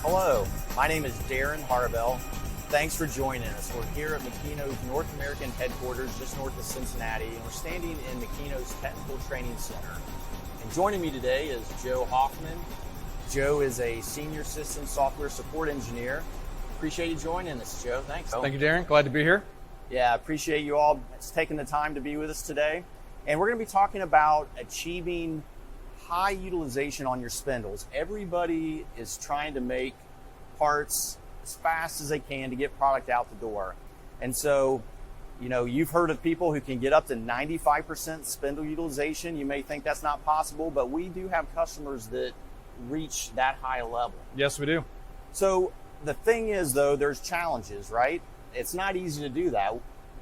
Hello, my name is Darren Harbell. Thanks for joining us. We're here at Makino's North American headquarters just north of Cincinnati, and we're standing in Makino's Technical Training Center. And joining me today is Joe Hoffman. Joe is a senior system software support engineer. Appreciate you joining us, Joe. Thanks. Thank you, Darren. Glad to be here. Yeah, appreciate you all taking the time to be with us today. And we're going to be talking about achieving high utilization on your spindles. Everybody is trying to make parts as fast as they can to get product out the door. And so, you've heard of people who can get up to 95% spindle utilization. You may think that's not possible, but we do have customers that reach that high level. Yes, we do. So the thing is, though, there's challenges, right? It's not easy to do that.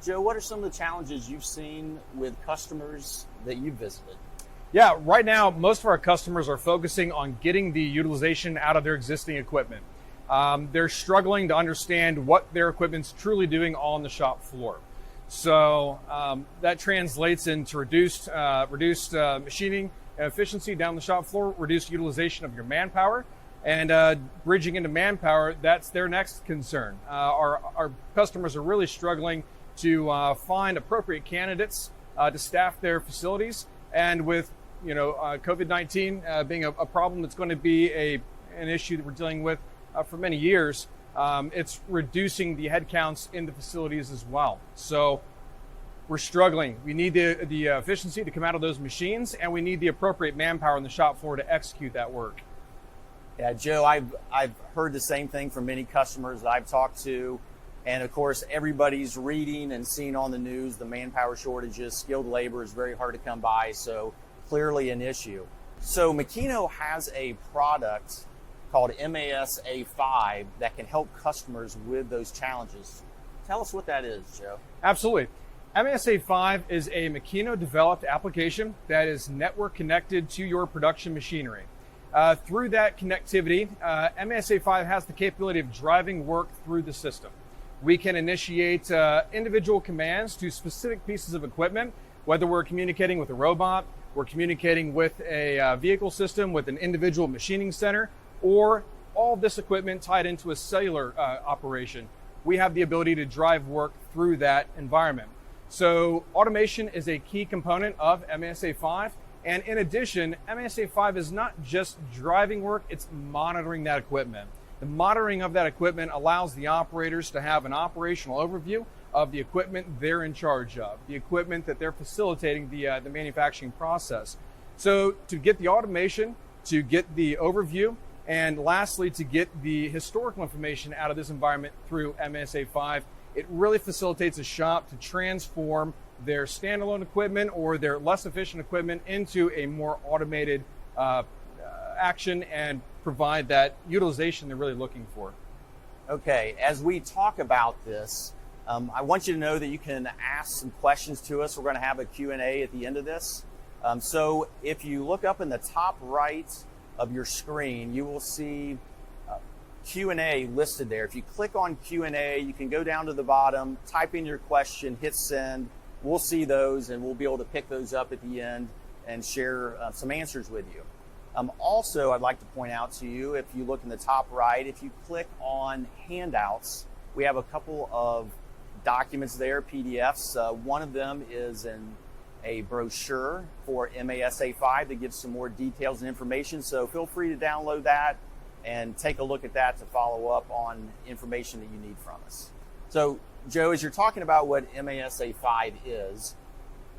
Joe, what are some of the challenges you've seen with customers that you've visited? Yeah, right now, most of our customers are focusing on getting the utilization out of their existing equipment. They're struggling to understand what their equipment's truly doing on the shop floor. So that translates into reduced machining efficiency down the shop floor, reduced utilization of your manpower, and bridging into manpower, that's their next concern. Our customers are really struggling to find appropriate candidates to staff their facilities. And with COVID-19 being a problem that's going to be an issue that we're dealing with for many years, it's reducing the headcounts in the facilities as well. So we're struggling. We need the efficiency to come out of those machines, and we need the appropriate manpower on the shop floor to execute that work. Yeah, Joe, I've heard the same thing from many customers that I've talked to. And of course, everybody's reading and seeing on the news the manpower shortages. Skilled labor is very hard to come by, so clearly an issue. So Makino has a product called MAS-A5 that can help customers with those challenges. Tell us what that is, Joe. Absolutely. MAS-A5 is a Makino developed application that is network connected to your production machinery. Through that connectivity, MAS-A5 has the capability of driving work through the system. We can initiate individual commands to specific pieces of equipment, whether we're communicating with a robot, we're communicating with a vehicle system, with an individual machining center, or all of this equipment tied into a cellular operation. We have the ability to drive work through that environment. So automation is a key component of MAS-A5. And in addition, MAS-A5 is not just driving work, it's monitoring that equipment. The monitoring of that equipment allows the operators to have an operational overview of the equipment they're in charge of, the equipment that they're facilitating the manufacturing process. So to get the automation, to get the overview, and lastly, to get the historical information out of this environment through MAS-A5, it really facilitates a shop to transform their standalone equipment or their less efficient equipment into a more automated action and provide that utilization they're really looking for. Okay, as we talk about this, I want you to know that you can ask some questions to us. We're going to have a Q&A at the end of this. So if you look up in the top right of your screen, you will see Q&A listed there. If you click on Q&A, you can go down to the bottom, type in your question, hit send. We'll see those, and we'll be able to pick those up at the end and share some answers with you. Also, I'd like to point out to you, if you look in the top right, if you click on handouts, we have a couple of documents there, PDFs. One of them is a brochure for MAS-A5 that gives some more details and information. So feel free to download that and take a look at that to follow up on information that you need from us. So Joe, as you're talking about what MAS-A5 is,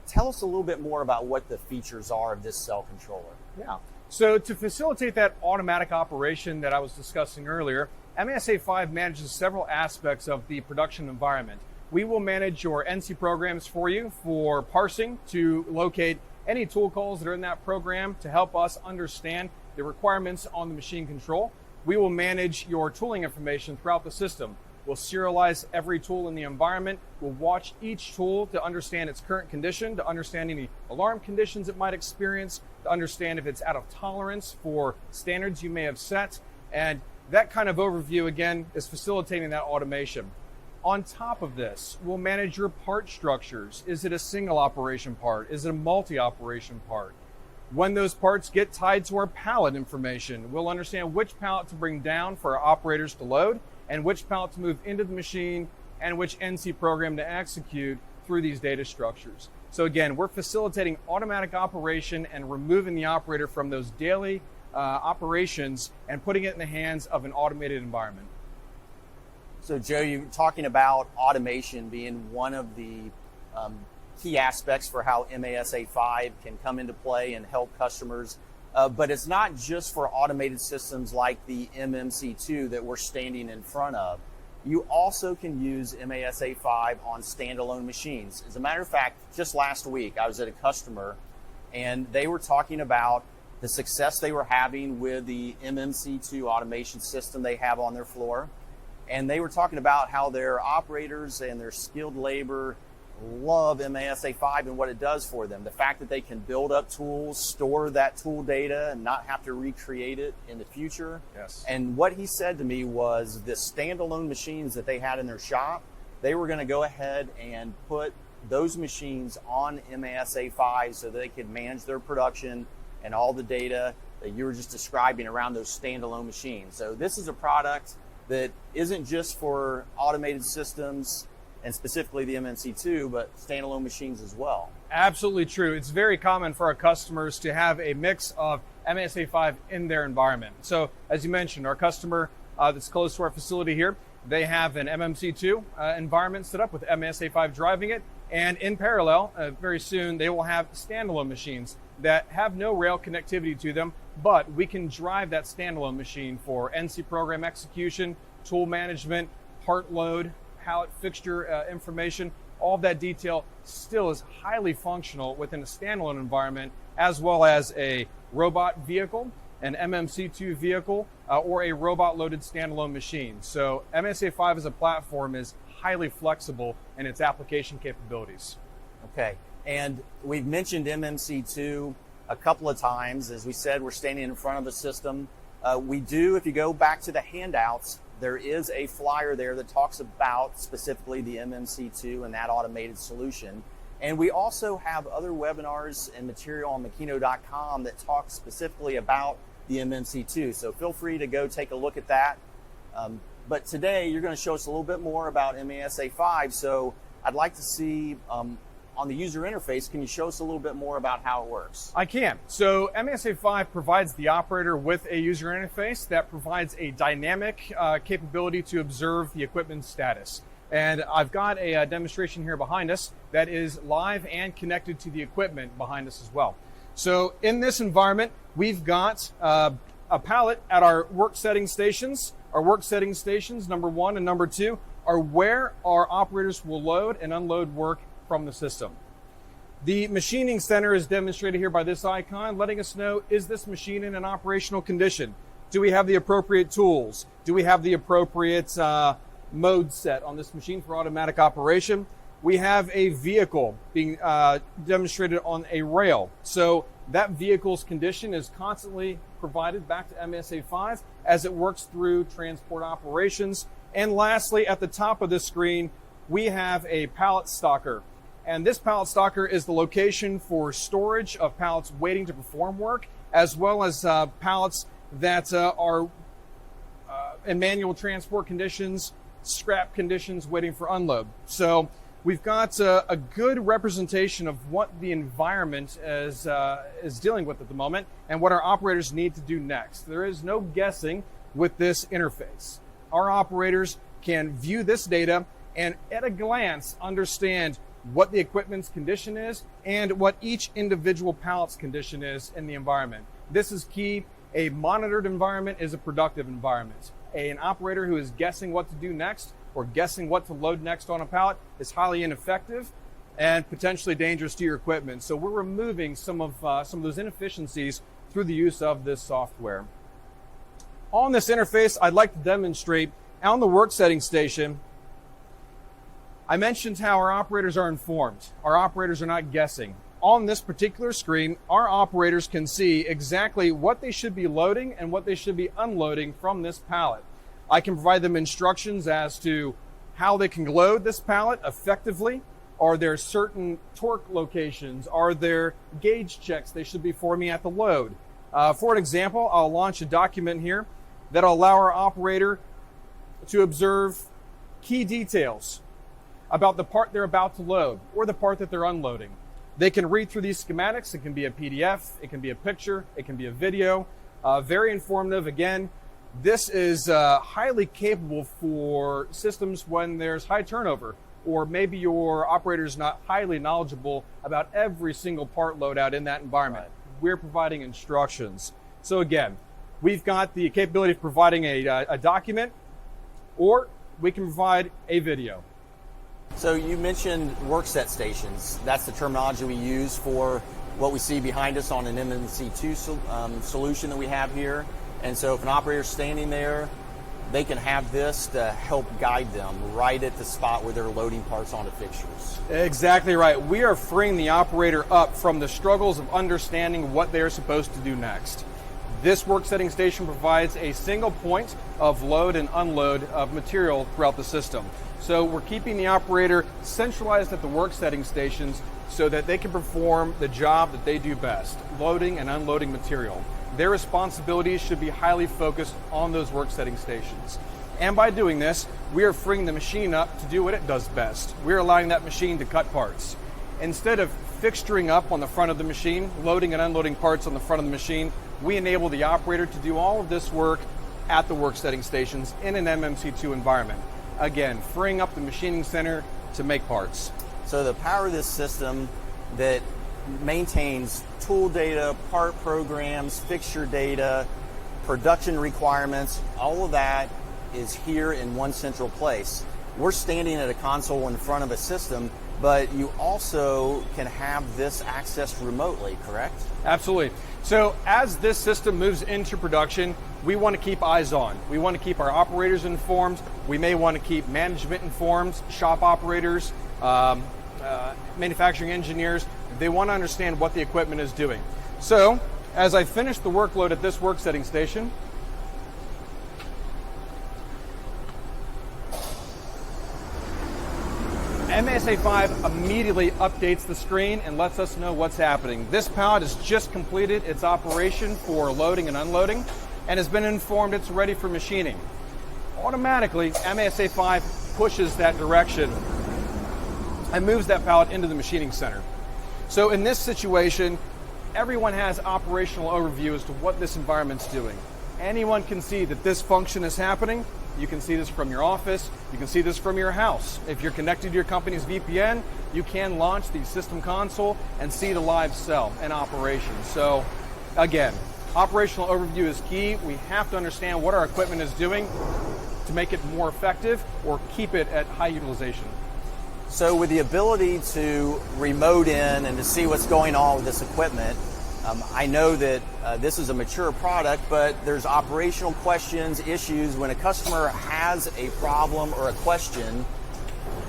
tell us a little bit more about what the features are of this cell controller. Yeah. So to facilitate that automatic operation that I was discussing earlier, MAS-A5 manages several aspects of the production environment. We will manage your NC programs for you for parsing to locate any tool calls that are in that program to help us understand the requirements on the machine control. We will manage your tooling information throughout the system. We'll serialize every tool in the environment. We'll watch each tool to understand its current condition, to understand any alarm conditions it might experience, to understand if it's out of tolerance for standards you may have set. And that kind of overview, again, is facilitating that automation. On top of this, we'll manage your part structures. Is it a single operation part? Is it a multi-operation part? When those parts get tied to our pallet information, we'll understand which pallet to bring down for our operators to load and which pallet to move into the machine and which NC program to execute through these data structures. So again, we're facilitating automatic operation and removing the operator from those daily operations and putting it in the hands of an automated environment. So Joe, you're talking about automation being one of the key aspects for how MAS-A5 can come into play and help customers. But it's not just for automated systems like the MMC2 that we're standing in front of. You also can use MAS-A5 on standalone machines. As a matter of fact, just last week, I was at a customer and they were talking about the success they were having with the MMC2 automation system they have on their floor. And they were talking about how their operators and their skilled labor love MAS-A5 and what it does for them. The fact that they can build up tools, store that tool data, and not have to recreate it in the future. Yes. And what he said to me was the standalone machines that they had in their shop, they were going to go ahead and put those machines on MAS-A5 so they could manage their production and all the data that you were just describing around those standalone machines. So this is a product that isn't just for automated systems and specifically the MMC2, but standalone machines as well. Absolutely true. It's very common for our customers to have a mix of MAS-A5 in their environment. So as you mentioned, our customer that's close to our facility here, they have an MMC2 environment set up with MAS-A5 driving it. And in parallel, very soon, they will have standalone machines that have no rail connectivity to them, but we can drive that standalone machine for NC program execution, tool management, part load, pallet fixture information. All of that detail still is highly functional within a standalone environment, as well as a robot vehicle, an MMC2 vehicle, or a robot loaded standalone machine. So MAS-A5 as a platform is highly flexible in its application capabilities. Okay, and we've mentioned MMC2 a couple of times. As we said, we're standing in front of a system. We do, if you go back to the handouts, there is a flyer there that talks about specifically the MMC2 and that automated solution. And we also have other webinars and material on Makino.com that talk specifically about the MMC2. So feel free to go take a look at that. But today you're going to show us a little bit more about MAS-A5. So I'd like to see on the user interface, can you show us a little bit more about how it works? I can. So MAS-A5 provides the operator with a user interface that provides a dynamic capability to observe the equipment's status. And I've got a demonstration here behind us that is live and connected to the equipment behind us as well. So in this environment, we've got a pallet at our work setting stations. Our work setting stations, number 1 and number 2, are where our operators will load and unload work from the system. The machining center is demonstrated here by this icon, letting us know, is this machine in an operational condition? Do we have the appropriate tools? Do we have the appropriate mode set on this machine for automatic operation? We have a vehicle being demonstrated on a rail. So that vehicle's condition is constantly provided back to MAS-A5 as it works through transport operations. And lastly, at the top of this screen, we have a pallet stocker. And this pallet stocker is the location for storage of pallets waiting to perform work, as well as pallets that are in manual transport conditions, scrap conditions, waiting for unload. So we've got a good representation of what the environment is dealing with at the moment and what our operators need to do next. There is no guessing with this interface. Our operators can view this data and at a glance understand what the equipment's condition is and what each individual pallet's condition is in the environment. This is key. A monitored environment is a productive environment. An operator who is guessing what to do next or guessing what to load next on a pallet is highly ineffective and potentially dangerous to your equipment. So we're removing some of those inefficiencies through the use of this software. On this interface, I'd like to demonstrate on the work setting station. I mentioned how our operators are informed. Our operators are not guessing. On this particular screen, our operators can see exactly what they should be loading and what they should be unloading from this pallet. I can provide them instructions as to how they can load this pallet effectively, Are there certain torque locations? Are there gauge checks they should be performing at the load? For an example, I'll launch a document here that'll allow our operator to observe key details about the part they're about to load or the part that they're unloading. They can read through these schematics. It can be a PDF, it can be a picture, it can be a video. Very informative. Again, this is highly capable for systems when there's high turnover, or maybe your operator is not highly knowledgeable about every single part loadout in that environment. Right. We're providing instructions. So again, we've got the capability of providing a document, or we can provide a video. So you mentioned work set stations. That's the terminology we use for what we see behind us on an MMC2 solution that we have here. And so if an operator's standing there, they can have this to help guide them right at the spot where they're loading parts onto fixtures. Exactly right. We are freeing the operator up from the struggles of understanding what they're supposed to do next. This work setting station provides a single point of load and unload of material throughout the system. So we're keeping the operator centralized at the work setting stations so that they can perform the job that they do best, loading and unloading material. Their responsibilities should be highly focused on those work setting stations. And by doing this, we are freeing the machine up to do what it does best. We're allowing that machine to cut parts. Instead of fixturing up on the front of the machine, loading and unloading parts on the front of the machine, we enable the operator to do all of this work at the work setting stations in an MMC2 environment. Again, freeing up the machining center to make parts. So the power of this system that maintains tool data, part programs, fixture data, production requirements, all of that is here in one central place. We're standing at a console in front of a system, but you also can have this accessed remotely, correct? Absolutely. So as this system moves into production, we want to keep eyes on. We want to keep our operators informed. We may want to keep management informed, shop operators, manufacturing engineers. They want to understand what the equipment is doing. So as I finish the workload at this work setting station, MAS-A5 immediately updates the screen and lets us know what's happening. This pallet has just completed its operation for loading and unloading and has been informed it's ready for machining. Automatically, MAS-A5 pushes that direction and moves that pallet into the machining center. So in this situation, everyone has operational overview as to what this environment's doing. Anyone can see that this function is happening. You can see this from your office. You can see this from your house. If you're connected to your company's VPN, you can launch the system console and see the live cell in operation. So again, operational overview is key. We have to understand what our equipment is doing to make it more effective or keep it at high utilization. So with the ability to remote in and to see what's going on with this equipment, I know that this is a mature product, but there's operational questions, issues. When a customer has a problem or a question,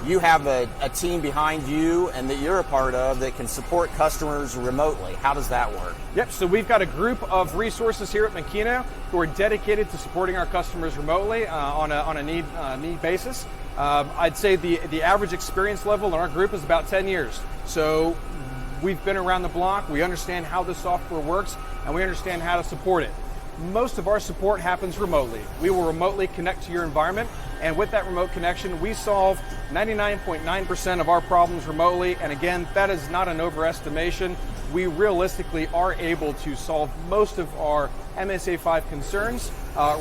you have a team behind you and that you're a part of that can support customers remotely. How does that work? Yep, so we've got a group of resources here at Makino who are dedicated to supporting our customers remotely on a need basis. I'd say the average experience level in our group is about 10 years. So we've been around the block, we understand how the software works, and we understand how to support it. Most of our support happens remotely. We will remotely connect to your environment, and with that remote connection, we solve 99.9% of our problems remotely, and again, that is not an overestimation. We realistically are able to solve most of our MAS-A5 concerns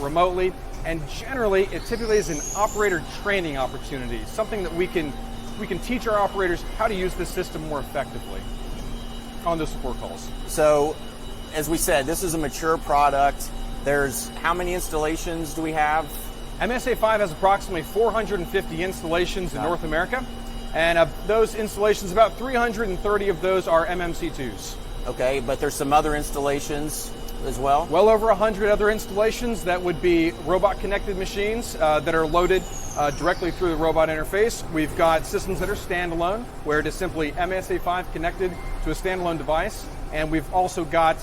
remotely, and generally, it typically is an operator training opportunity, something that we can teach our operators how to use this system more effectively on those support calls. So, as we said, this is a mature product. There's how many installations do we have? MAS-A5 has approximately 450 installations in North America, and of those installations, about 330 of those are MMC2s. Okay, but there's some other installations as well? Well over 100 other installations that would be robot-connected machines that are loaded directly through the robot interface. We've got systems that are standalone, where it is simply MAS-A5 connected to a standalone device, and we've also got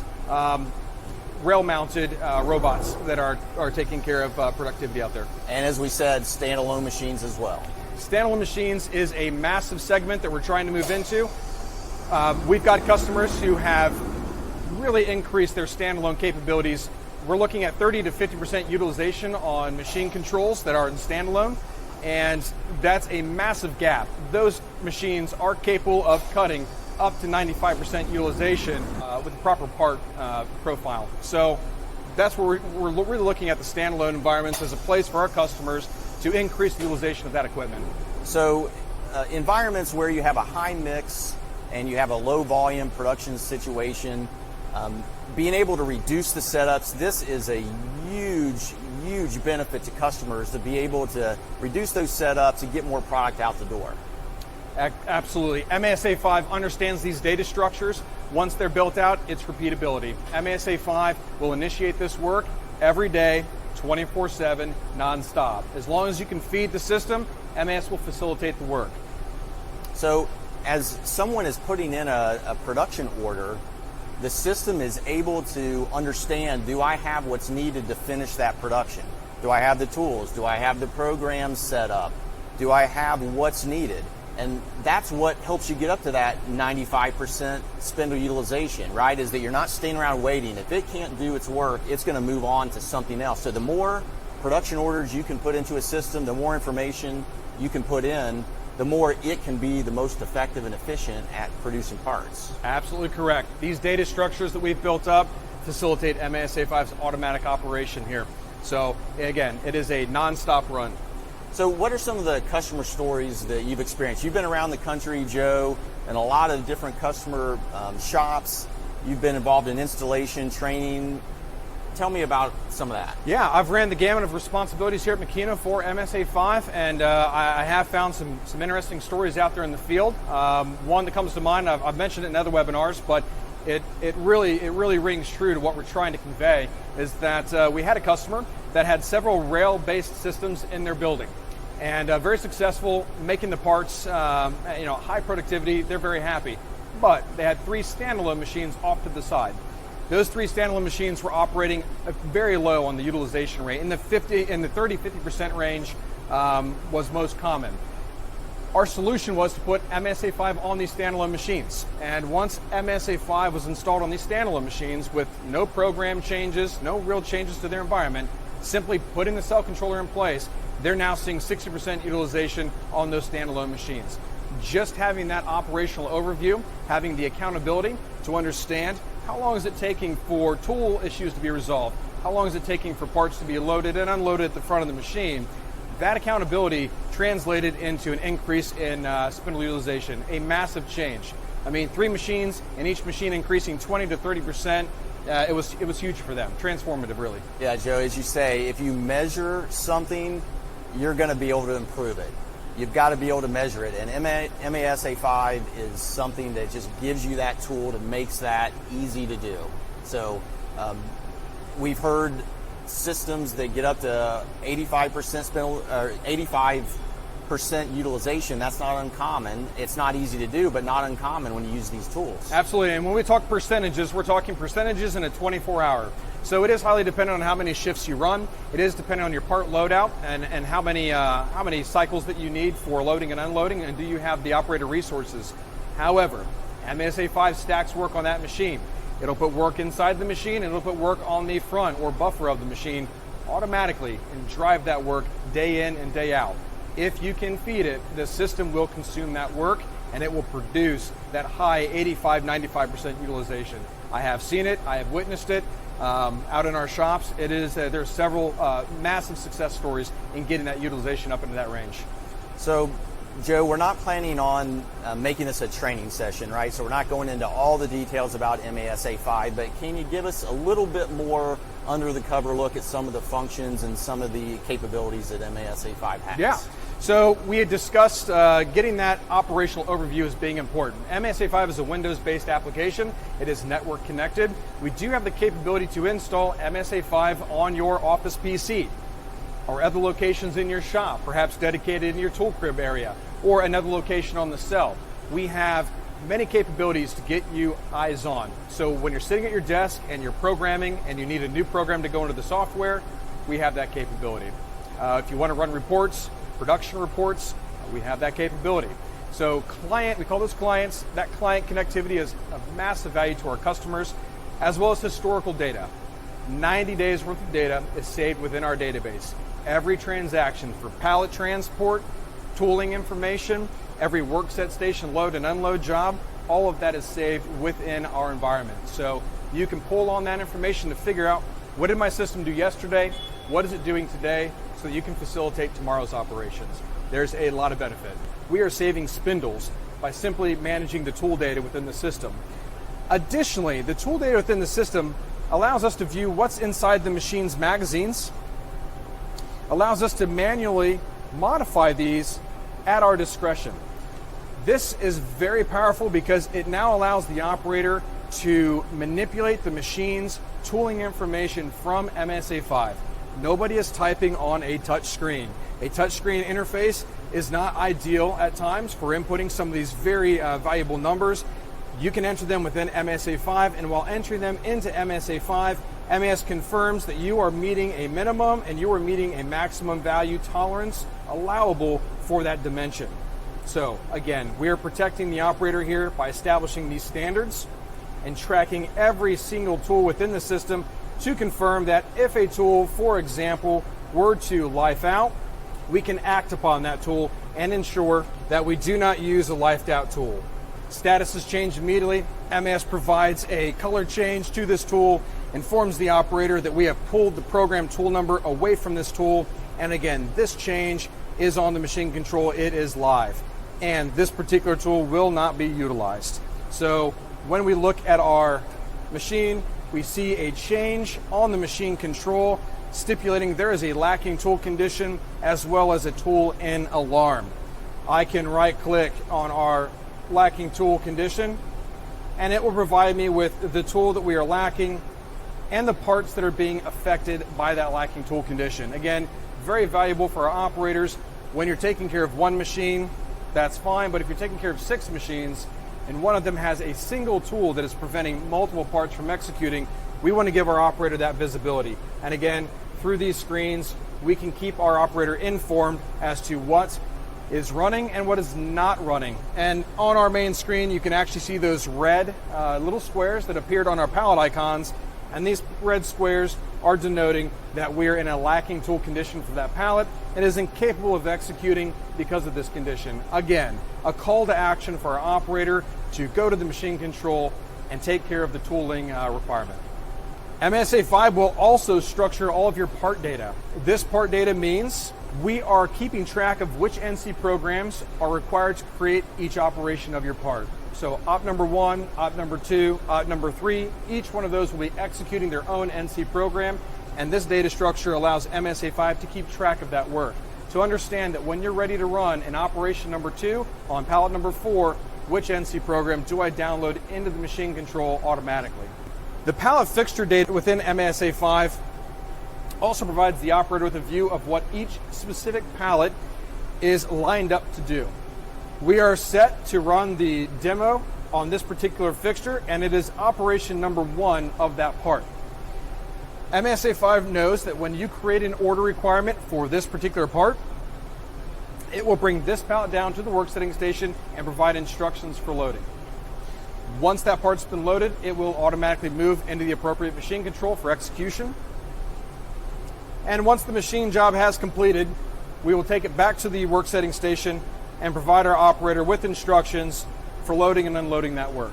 rail-mounted robots that are taking care of productivity out there. And as we said, standalone machines as well. Standalone machines is a massive segment that we're trying to move into. We've got customers who have really increased their standalone capabilities. We're looking at 30 to 50% utilization on machine controls that are in standalone, and that's a massive gap. Those machines are capable of cutting up to 95% utilization with the proper part profile. So that's where we're really looking at the standalone environments as a place for our customers to increase the utilization of that equipment. So environments where you have a high mix and you have a low volume production situation, being able to reduce the setups, this is a huge benefit to customers to be able to reduce those setups and get more product out the door. Absolutely. MAS-A5 understands these data structures. Once they're built out, it's repeatability. MAS-A5 will initiate this work every day, 24/7, nonstop. As long as you can feed the system, MAS will facilitate the work. So as someone is putting in a production order, the system is able to understand, do I have what's needed to finish that production? Do I have the tools? Do I have the program set up? Do I have what's needed? And that's what helps you get up to that 95% spindle utilization, right? Is that you're not staying around waiting. If it can't do its work, it's going to move on to something else. So the more production orders you can put into a system, the more information you can put in, the more it can be the most effective and efficient at producing parts. Absolutely correct. These data structures that we've built up facilitate MAS-A5's automatic operation here. So again, it is a non-stop run. So what are some of the customer stories that you've experienced? You've been around the country, Joe, in a lot of different customer shops. You've been involved in installation, training. Tell me about some of that. Yeah, I've ran the gamut of responsibilities here at Makino for MAS-A5, and I have found some interesting stories out there in the field. One that comes to mind, I've mentioned it in other webinars, but it really rings true to what we're trying to convey, is that we had a customer that had several rail-based systems in their building, and very successful, making the parts, high productivity. They're very happy, but they had 3 standalone machines off to the side. Those 3 standalone machines were operating very low on the utilization rate. In the 30-50% range was most common. Our solution was to put MAS-A5 on these standalone machines. And once MAS-A5 was installed on these standalone machines with no program changes, no real changes to their environment, simply putting the cell controller in place, they're now seeing 60% utilization on those standalone machines. Just having that operational overview, having the accountability to understand how long is it taking for tool issues to be resolved, how long is it taking for parts to be loaded and unloaded at the front of the machine, that accountability translated into an increase in spindle utilization, a massive change. I mean, 3 machines, and each machine increasing 20 to 30%. It was huge for them, transformative, really. Yeah, Joe, as you say, if you measure something, you're going to be able to improve it. You've got to be able to measure it, and MAS-A5 is something that just gives you that tool that makes that easy to do. So we've heard systems that get up to 85% spindle, or 85% utilization. That's not uncommon. It's not easy to do, but not uncommon when you use these tools. Absolutely, and when we talk percentages, we're talking percentages in a 24-hour. So it is highly dependent on how many shifts you run. It is dependent on your part loadout and how many cycles that you need for loading and unloading, and do you have the operator resources. However, MAS-A5 stacks work on that machine. It'll put work inside the machine, and it'll put work on the front or buffer of the machine automatically and drive that work day in and day out. If you can feed it, the system will consume that work, and it will produce that high 85-95% utilization. I have seen it, I have witnessed it out in our shops. It is there's several massive success stories in getting that utilization up into that range. So, Joe, we're not planning on making this a training session, right? So we're not going into all the details about MAS-A5, but can you give us a little bit more under the cover look at some of the functions and some of the capabilities that MAS-A5 has? Yeah. So we had discussed getting that operational overview as being important. MAS-A5 is a Windows-based application. It is network connected. We do have the capability to install MAS-A5 on your office PC or other locations in your shop, perhaps dedicated in your tool crib area, or another location on the cell. We have many capabilities to get you eyes on. So when you're sitting at your desk and you're programming and you need a new program to go into the software, we have that capability. If you want to run reports, production reports, We have that capability. So client, we call those clients, that client connectivity is of massive value to our customers, as well as historical data. 90 days worth of data is saved within our database. Every transaction for pallet transport, tooling information, every workset station load and unload job, all of that is saved within our environment. So you can pull on that information to figure out, what did my system do yesterday? What is it doing today? So that you can facilitate tomorrow's operations. There's a lot of benefit. We are saving spindles by simply managing the tool data within the system. Additionally, the tool data within the system allows us to view what's inside the machine's magazines, allows us to manually modify these at our discretion. This is very powerful because it now allows the operator to manipulate the machine's tooling information from MAS-A5. Nobody is typing on a touch screen. A touch screen interface is not ideal at times for inputting some of these very valuable numbers. You can enter them within MAS-A5, and while entering them into MAS-A5, MAS confirms that you are meeting a minimum and you are meeting a maximum value tolerance allowable for that dimension. So again, we are protecting the operator here by establishing these standards and tracking every single tool within the system to confirm that if a tool, for example, were to life out, we can act upon that tool and ensure that we do not use a lifed out tool. Status is changed immediately. MAS provides a color change to this tool, informs the operator that we have pulled the program tool number away from this tool. And again, this change is on the machine control. It is live. And this particular tool will not be utilized. So when we look at our machine, we see a change on the machine control stipulating there is a lacking tool condition as well as a tool in alarm. I can right click on our lacking tool condition and it will provide me with the tool that we are lacking and the parts that are being affected by that lacking tool condition. Again, very valuable for our operators. When you're taking care of one machine, that's fine, but if you're taking care of 6 machines and one of them has a single tool that is preventing multiple parts from executing, we want to give our operator that visibility. And again, through these screens, we can keep our operator informed as to what is running and what is not running. And on our main screen, you can actually see those red little squares that appeared on our pallet icons. And these red squares are denoting that we're in a lacking tool condition for that pallet. It is incapable of executing because of this condition. Again, a call to action for our operator to go to the machine control and take care of the tooling requirement. MAS-A5 will also structure all of your part data. This part data means we are keeping track of which NC programs are required to create each operation of your part. So op number 1, op number 2, op number 3, each one of those will be executing their own NC program, and this data structure allows MAS-A5 to keep track of that work. To understand that when you're ready to run in operation number 2 on pallet number 4, which NC program do I download into the machine control automatically. The pallet fixture data within MAS-A5 also provides the operator with a view of what each specific pallet is lined up to do. We are set to run the demo on this particular fixture, and it is operation number 1 of that part. MAS-A5 knows that when you create an order requirement for this particular part, it will bring this pallet down to the work setting station and provide instructions for loading. Once that part's been loaded, it will automatically move into the appropriate machine control for execution. And once the machine job has completed, we will take it back to the work setting station and provide our operator with instructions for loading and unloading that work.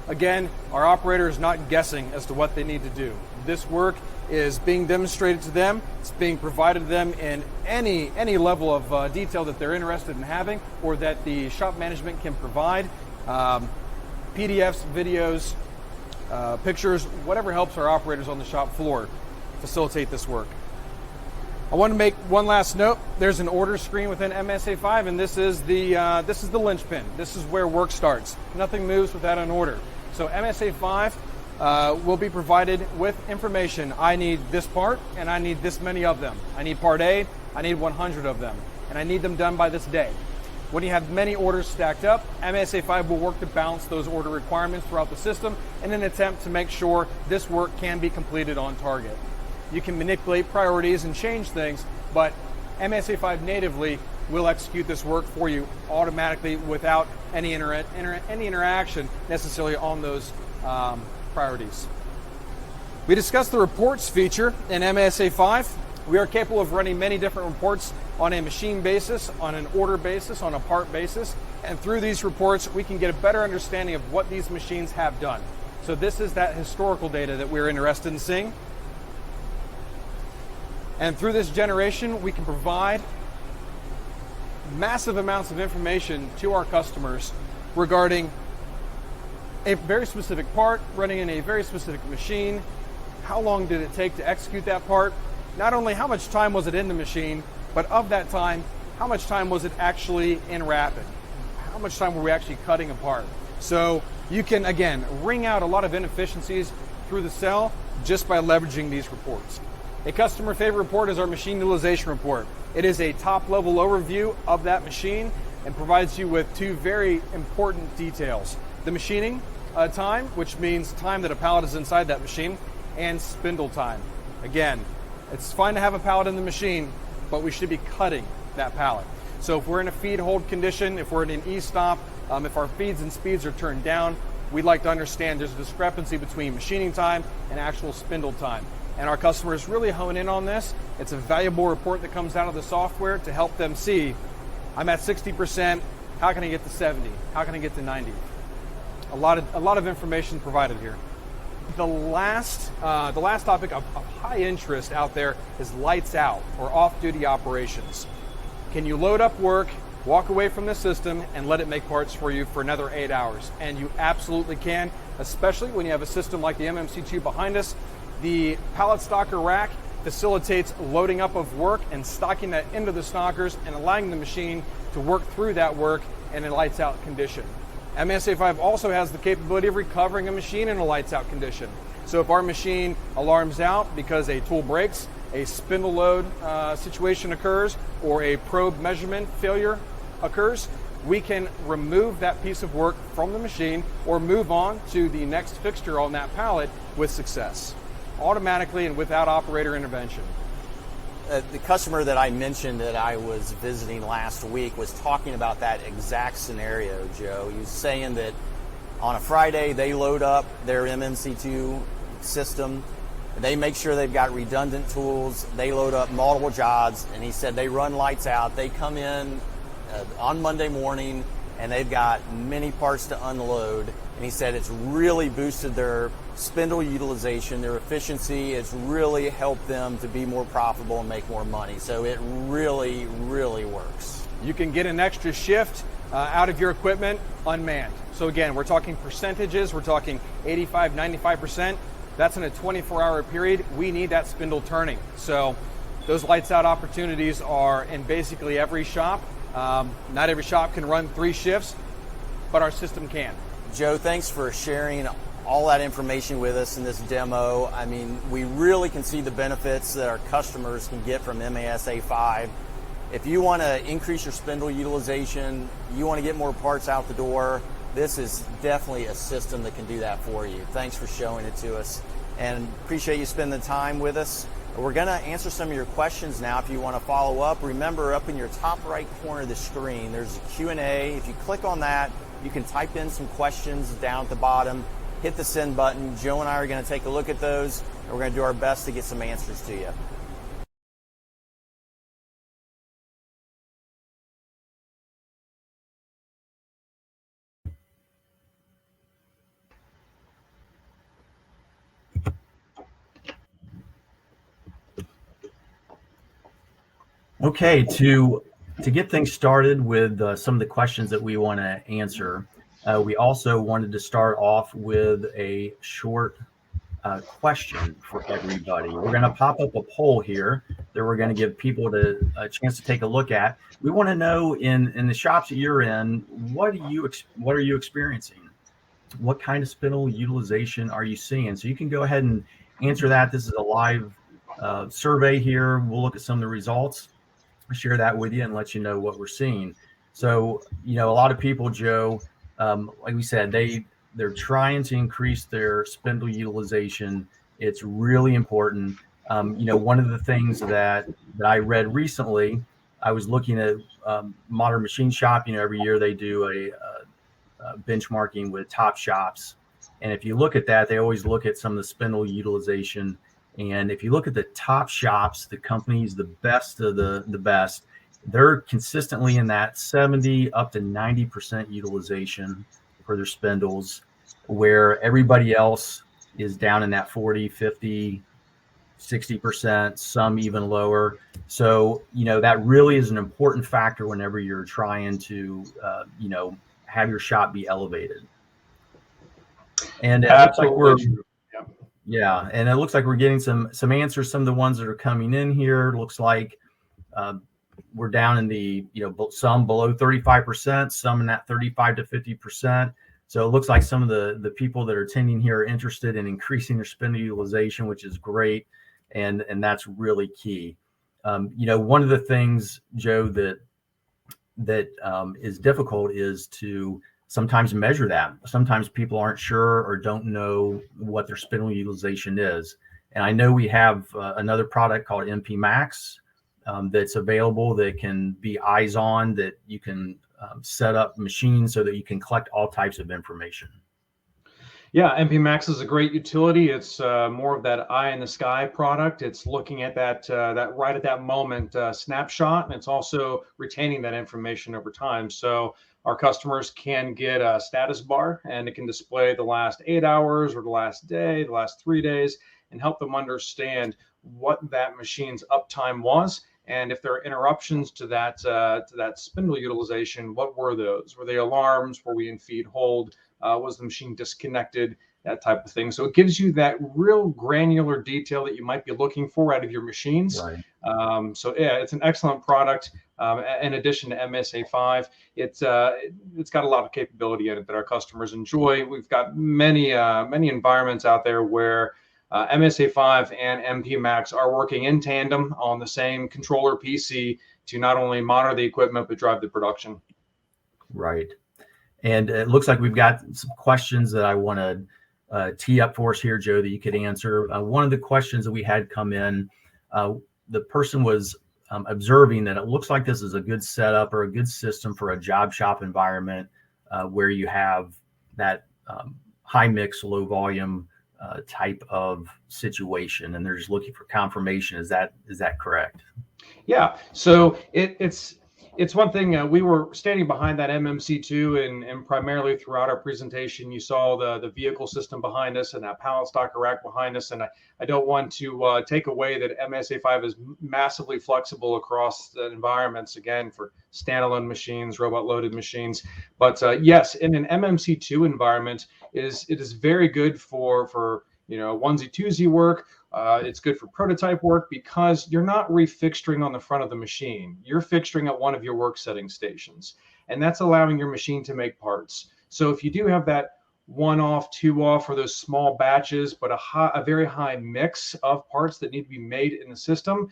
Again, our operator is not guessing as to what they need to do. This work is being demonstrated to them. It's being provided to them in any level of detail that they're interested in having or that the shop management can provide. PDFs, videos, pictures, whatever helps our operators on the shop floor facilitate this work. I want to make one last note. There's an order screen within MAS-A5, and this is the linchpin. This is where work starts. Nothing moves without an order. So MAS-A5 will be provided with information. I need this part, and I need this many of them. I need part A, I need 100 of them, and I need them done by this day. When you have many orders stacked up, MAS-A5 will work to balance those order requirements throughout the system in an attempt to make sure this work can be completed on target. You can manipulate priorities and change things, but MAS-A5 natively will execute this work for you automatically without any interaction necessarily on those priorities. We discussed the reports feature in MAS-A5. We are capable of running many different reports on a machine basis, on an order basis, on a part basis, and through these reports we can get a better understanding of what these machines have done. So this is that historical data that we're interested in seeing. And through this generation we can provide massive amounts of information to our customers regarding a very specific part running in a very specific machine. How long did it take to execute that part? Not only how much time was it in the machine, but of that time, how much time was it actually in wrapping? How much time were we actually cutting apart? So you can, again, wring out a lot of inefficiencies through the cell just by leveraging these reports. A customer favorite report is our machine utilization report. It is a top-level overview of that machine and provides you with two very important details. The machining time, which means time that a pallet is inside that machine, and spindle time. Again, it's fine to have a pallet in the machine, but we should be cutting that pallet. So if we're in a feed hold condition, if we're in an e-stop, if our feeds and speeds are turned down, we'd like to understand there's a discrepancy between machining time and actual spindle time. And our customers really hone in on this. It's a valuable report that comes out of the software to help them see, I'm at 60%, how can I get to 70? How can I get to 90? A lot of information provided here. The last topic of high interest out there is lights out or off-duty operations. Can you load up work, walk away from the system, and let it make parts for you for another 8 hours? And you absolutely can, especially when you have a system like the MMC2 behind us. The pallet stocker rack facilitates loading up of work and stocking that into the stockers and allowing the machine to work through that work in a lights out condition. MAS-A5 also has the capability of recovering a machine in a lights out condition. So if our machine alarms out because a tool breaks, a spindle load situation occurs, or a probe measurement failure occurs, we can remove that piece of work from the machine or move on to the next fixture on that pallet with success, automatically and without operator intervention. The customer that I mentioned that I was visiting last week was talking about that exact scenario, Joe. He was saying that on a Friday they load up their MMC2 system, they make sure they've got redundant tools, they load up multiple jobs, and he said they run lights out. They come in on Monday morning and they've got many parts to unload, and he said it's really boosted their spindle utilization, their efficiency. It's really helped them to be more profitable and make more money. So it really, really works. You can get an extra shift out of your equipment unmanned. So again, we're talking percentages, we're talking 85, 95%. That's in a 24-hour period. We need that spindle turning. So those lights out opportunities are in basically every shop. Not every shop can run 3 shifts, but our system can. Joe, thanks for sharing all that information with us in this demo. I mean, we really can see the benefits that our customers can get from MAS-A5. If you want to increase your spindle utilization, you want to get more parts out the door, this is definitely a system that can do that for you. Thanks for showing it to us, and appreciate you spending the time with us. We're going to answer some of your questions now. If you want to follow up, remember up in your top right corner of the screen, there's a Q&A. If you click on that, you can type in some questions down at the bottom, hit the send button. Joe and I are going to take a look at those, and we're going to do our best to get some answers to you. Okay, to get things started with some of the questions that we want to answer, we also wanted to start off with a short question for everybody. We're going to pop up a poll here that we're going to give people a chance to take a look at. We want to know in the shops that you're in, what are you experiencing? What kind of spindle utilization are you seeing? So you can go ahead and answer that. This is a live survey here. We'll look at some of the results, share that with you, and let you know what we're seeing. So, you know, a lot of people, Joe, like we said, they're trying to increase their spindle utilization. It's really important. You know, one of the things that I read recently I was looking at Modern Machine Shop. Every year they do a benchmarking with top shops. And if you look at that, they always look at some of the spindle utilization. And if you look at the top shops, the companies, the best of the best, they're consistently in that 70 up to 90% utilization for their spindles, where everybody else is down in that 40, 50, 60%, some even lower. So, that really is an important factor whenever you're trying to, have your shop be elevated. And it looks like and it looks like we're getting some answers. Some of the ones that are coming in here, looks like we're down in the, some below 35%, some in that 35 to 50%. So it looks like some of the people that are attending here are interested in increasing their spindle utilization, which is great. And that's really key. One of the things, Joe, that is difficult is to sometimes measure that. Sometimes people aren't sure or don't know what their spindle utilization is. And I know we have another product called MAS-A5 that's available that can be eyes on, that you can set up machines so that you can collect all types of information. Yeah, MAS-A5 is a great utility. It's more of that eye in the sky product. It's looking at that right at that moment snapshot, and it's also retaining that information over time. So our customers can get a status bar, and it can display the last 8 hours or the last day, the last 3 days, and help them understand what that machine's uptime was. And if there are interruptions to that spindle utilization, what were those? Were they alarms? Were we in feed hold? Was the machine disconnected? That type of thing. So it gives you that real granular detail that you might be looking for out of your machines. Right. So yeah, it's an excellent product. In addition to MAS-A5, it's got a lot of capability in it that our customers enjoy. We've got many environments out there where MAS-A5 and MAS are working in tandem on the same controller PC to not only monitor the equipment but drive the production. Right. And it looks like we've got some questions that I want to tee up for us here, Joe, that you could answer. One of the questions that we had come in, the person was observing that it looks like this is a good setup or a good system for a job shop environment where you have that high mix, low volume type of situation, and they're just looking for confirmation. Is that correct? Yeah. So it's one thing. We were standing behind that MMC2, and primarily throughout our presentation, you saw the vehicle system behind us and that pallet stocker rack behind us. And I don't want to take away that MAS-A5 is massively flexible across the environments, again, for standalone machines, robot loaded machines. But yes, in an MMC2 environment, it is very good for onesie twosie work. It's good for prototype work because you're not refixturing on the front of the machine. You're fixturing at one of your work setting stations, and that's allowing your machine to make parts. So if you do have that 1-off, 2-off, or those small batches, but a very high mix of parts that need to be made in the system,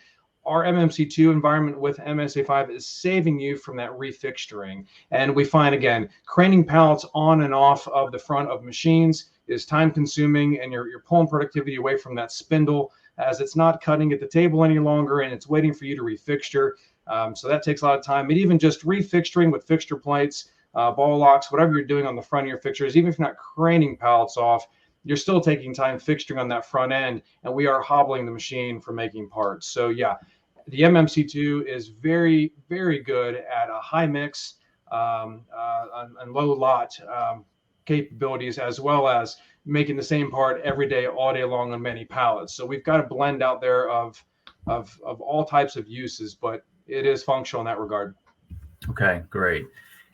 our MMC2 environment with MAS-A5 is saving you from that refixturing. And we find, again, craning pallets on and off of the front of machines is time consuming, and you're pulling productivity away from that spindle as it's not cutting at the table any longer, and it's waiting for you to refixture. So that takes a lot of time. And even just refixturing with fixture plates, ball locks, whatever you're doing on the front of your fixtures, even if you're not craning pallets off, you're still taking time fixturing on that front end, and we are hobbling the machine for making parts. So yeah, the MMC2 is very, very good at a high mix and low lot capabilities, as well as making the same part every day, all day long on many pallets. So we've got a blend out there of all types of uses, but it is functional in that regard. Okay, great.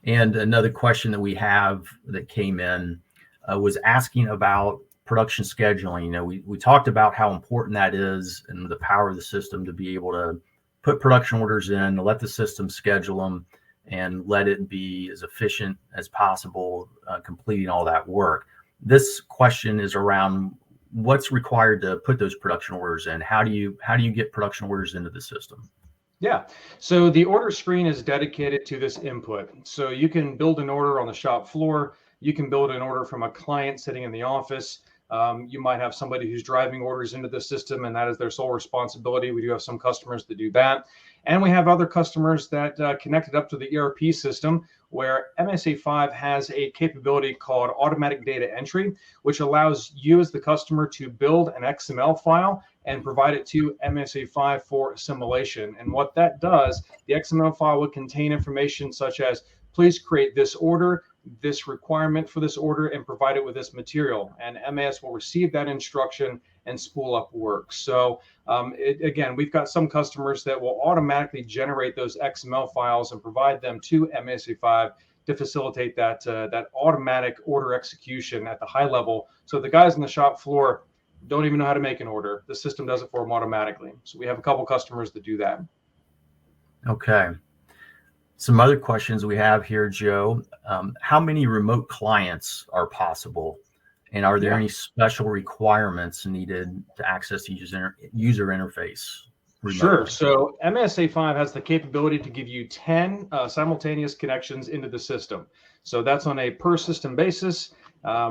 And another question that we have that came in was asking about production scheduling. We talked about how important that is and the power of the system to be able to put production orders in, to let the system schedule them, and let it be as efficient as possible, completing all that work. This question is around what's required to put those production orders in. How do you get production orders into the system? Yeah, so the order screen is dedicated to this input. So you can build an order on the shop floor. You can build an order from a client sitting in the office. You might have somebody who's driving orders into the system, and that is their sole responsibility. We do have some customers that do that. And we have other customers that connected up to the ERP system where MAS-A5 has a capability called automatic data entry, which allows you as the customer to build an XML file and provide it to MAS-A5 for assimilation. And what that does, the XML file would contain information such as, please create this order, this requirement for this order, and provide it with this material. And MAS will receive that instruction and spool up work. So again, we've got some customers that will automatically generate those XML files and provide them to MAS-A5 to facilitate that that automatic order execution at the high level. So the guys on the shop floor don't even know how to make an order. The system does it for them automatically. So we have a couple customers that do that. Okay. Some other questions we have here, Joe. How many remote clients are possible? And are there any special requirements needed to access the user interface remotely? Sure. So MAS-A5 has the capability to give you 10 simultaneous connections into the system. So that's on a per system basis.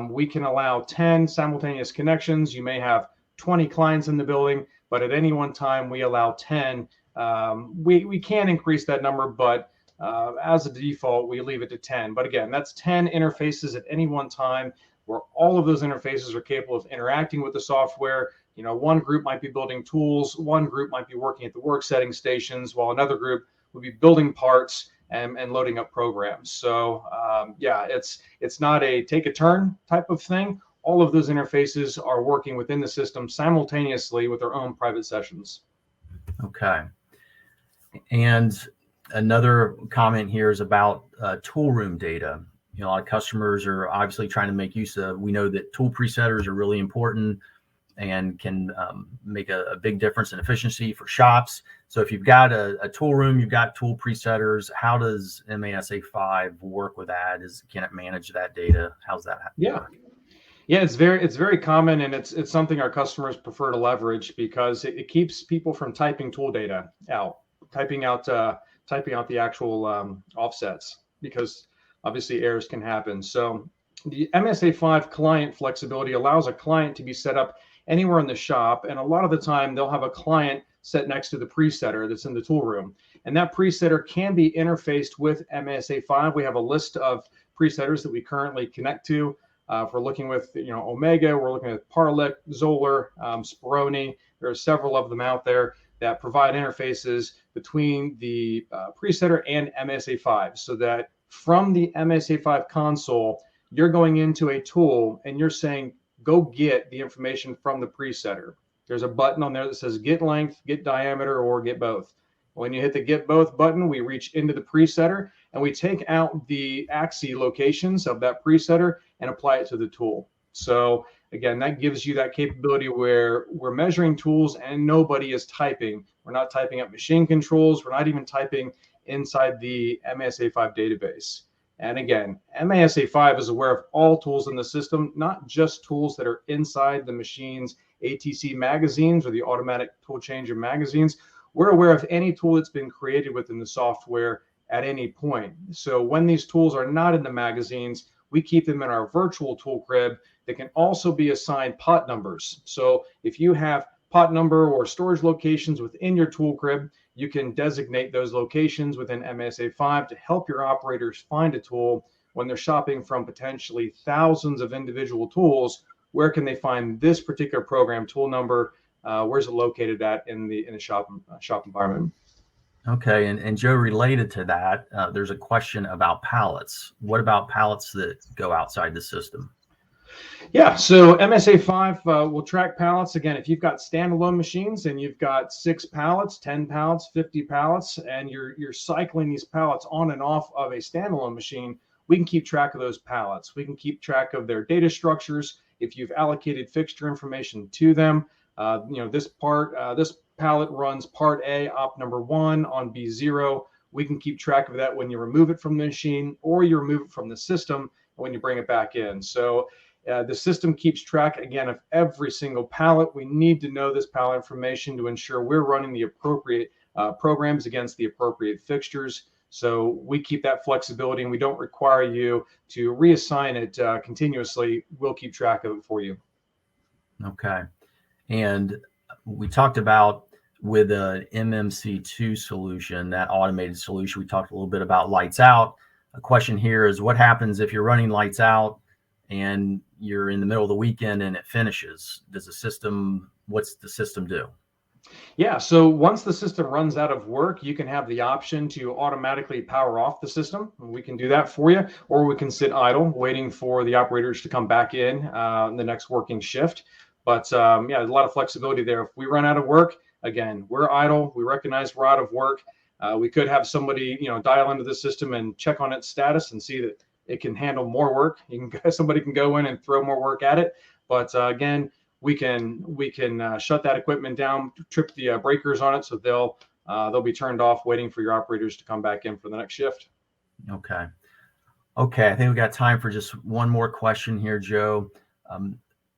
We can allow 10 simultaneous connections. You may have 20 clients in the building, but at any one time we allow 10. We can increase that number, but as a default, we leave it to 10. But again, that's 10 interfaces at any one time, where all of those interfaces are capable of interacting with the software. You know, one group might be building tools, one group might be working at the work setting stations, while another group would be building parts and loading up programs. So yeah, it's not a take a turn type of thing. All of those interfaces are working within the system simultaneously with their own private sessions. Okay. And another comment here is about tool room data. You know, a lot of customers are obviously trying to make use of, we know that tool presetters are really important and can make a big difference in efficiency for shops. So if you've got a tool room, you've got tool presetters, how does MAS-A5 work with that? Can it manage that data? How's that happen? Yeah, it's very common, and it's something our customers prefer to leverage because it keeps people from typing tool data out, typing out the actual offsets, because obviously errors can happen. So the MAS-A5 client flexibility allows a client to be set up anywhere in the shop. And a lot of the time they'll have a client set next to the presetter that's in the tool room. And that presetter can be interfaced with MAS-A5. We have a list of presetters that we currently connect to. If we're looking with, Omega, we're looking at Parlic, Zoller, Speroni. There are several of them out there that provide interfaces between the presetter and MAS-A5, so that from the MAS-A5 console, you're going into a tool and you're saying, go get the information from the presetter. There's a button on there that says get length, get diameter, or get both. When you hit the get both button, we reach into the presetter and we take out the axis locations of that presetter and apply it to the tool. So again, that gives you that capability where we're measuring tools and nobody is typing. We're not typing up machine controls. We're not even typing inside the MAS-A5 database. And again, MAS-A5 is aware of all tools in the system, not just tools that are inside the machine's ATC magazines or the automatic tool changer magazines. We're aware of any tool that's been created within the software at any point. So when these tools are not in the magazines, we keep them in our virtual tool crib that can also be assigned pot numbers. So if you have pot number or storage locations within your tool crib, you can designate those locations within MAS-A5 to help your operators find a tool when they're shopping from potentially thousands of individual tools. Where can they find this particular program tool number? Where's it located at in the shop environment? Okay, and Joe, related to that, there's a question about pallets. What about pallets that go outside the system? Yeah, so MAS-A5 will track pallets. Again, if you've got standalone machines and you've got 6 pallets, 10 pallets, 50 pallets, and you're cycling these pallets on and off of a standalone machine, we can keep track of those pallets. We can keep track of their data structures. If you've allocated fixture information to them, this pallet runs part A, op number 1 on B0. We can keep track of that when you remove it from the machine or you remove it from the system when you bring it back in. So the system keeps track, again, of every single pallet. We need to know this pallet information to ensure we're running the appropriate programs against the appropriate fixtures. So we keep that flexibility and we don't require you to reassign it continuously. We'll keep track of it for you. Okay. And we talked about with a MMC2 solution, that automated solution. We talked a little bit about lights out. A question here is, what happens if you're running lights out and you're in the middle of the weekend and it finishes? What's the system do? Yeah, so once the system runs out of work, you can have the option to automatically power off the system. We can do that for you, or we can sit idle waiting for the operators to come back in the next working shift. But yeah, there's a lot of flexibility there. If we run out of work, again, we're idle. We recognize we're out of work. We could have somebody, dial into the system and check on its status and see that it can handle more work. Somebody can go in and throw more work at it. But again, we can shut that equipment down, trip the breakers on it, so they'll be turned off, waiting for your operators to come back in for the next shift. Okay. I think we got time for just one more question here, Joe.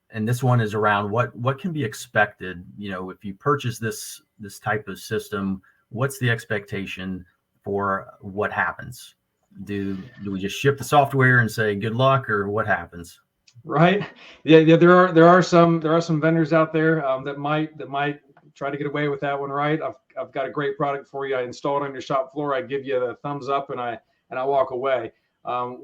And this one is around what can be expected. If you purchase this type of system, what's the expectation for what happens? Do we just ship the software and say good luck, or what happens? Right. Yeah. There are some vendors out there that might try to get away with that one. Right. I've got a great product for you. I install it on your shop floor. I give you the thumbs up and I walk away.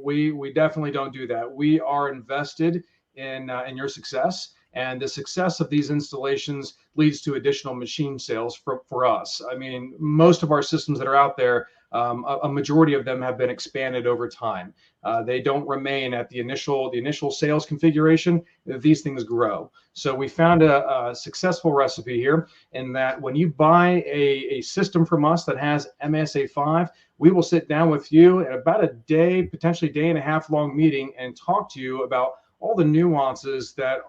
We definitely don't do that. We are invested in your success, and the success of these installations leads to additional machine sales for us. I mean, most of our systems that are out there, a majority of them have been expanded over time. They don't remain at the initial sales configuration. These things grow. So we found a successful recipe here in that when you buy a system from us that has MAS-A5, we will sit down with you at about a day, potentially day and a half long meeting, and talk to you about all the nuances that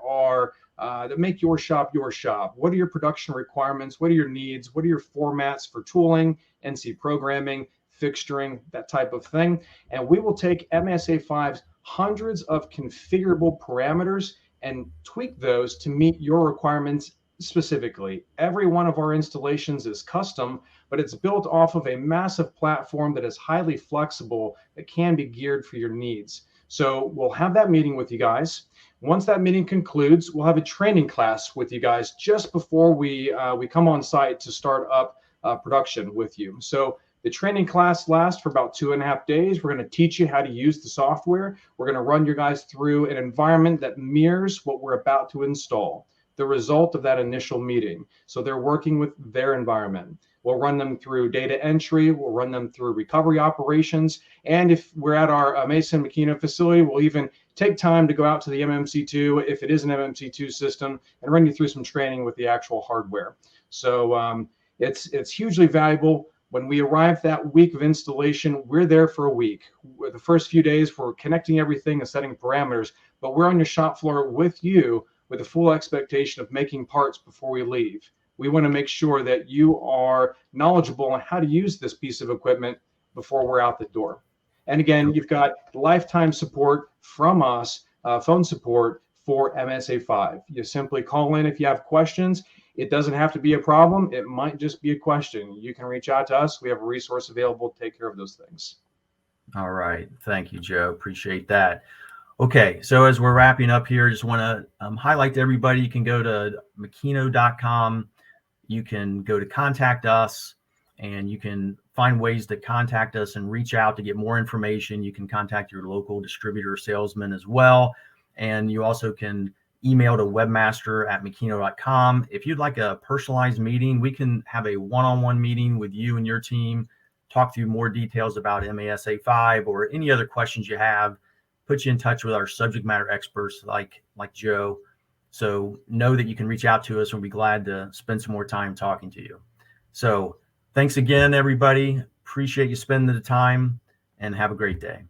make your shop your shop. What are your production requirements? What are your needs? What are your formats for tooling, NC programming, fixturing, that type of thing? And we will take MAS-A5's hundreds of configurable parameters and tweak those to meet your requirements specifically. Every one of our installations is custom, but it's built off of a massive platform that is highly flexible, that can be geared for your needs. So we'll have that meeting with you guys. Once that meeting concludes, we'll have a training class with you guys just before we come on site to start up production with you. So the training class lasts for about 2.5 days. We're going to teach you how to use the software. We're going to run you guys through an environment that mirrors what we're about to install, the result of that initial meeting. So they're working with their environment. We'll run them through data entry. We'll run them through recovery operations. And if we're at our Mason Makino facility, we'll even take time to go out to the MMC2, if it is an MMC2 system, and run you through some training with the actual hardware. So it's hugely valuable. When we arrive that week of installation, we're there for a week. The first few days, we're connecting everything and setting parameters, but we're on your shop floor with you with the full expectation of making parts before we leave. We want to make sure that you are knowledgeable on how to use this piece of equipment before we're out the door. And again, you've got lifetime support from us, phone support for MAS-A5. You simply call in if you have questions. It doesn't have to be a problem. It might just be a question. You can reach out to us. We have a resource available to take care of those things. All right. Thank you, Joe. Appreciate that. Okay, so as we're wrapping up here, just want to highlight to everybody, you can go to makino.com. You can go to contact us, and you can find ways to contact us and reach out to get more information. You can contact your local distributor or salesman as well. And you also can email to webmaster@makino.com. If you'd like a personalized meeting, we can have a one-on-one meeting with you and your team, talk through more details about MAS-A5 or any other questions you have, put you in touch with our subject matter experts like Joe. So know that you can reach out to us, and we'll be glad to spend some more time talking to you. So thanks again, everybody. Appreciate you spending the time, and have a great day.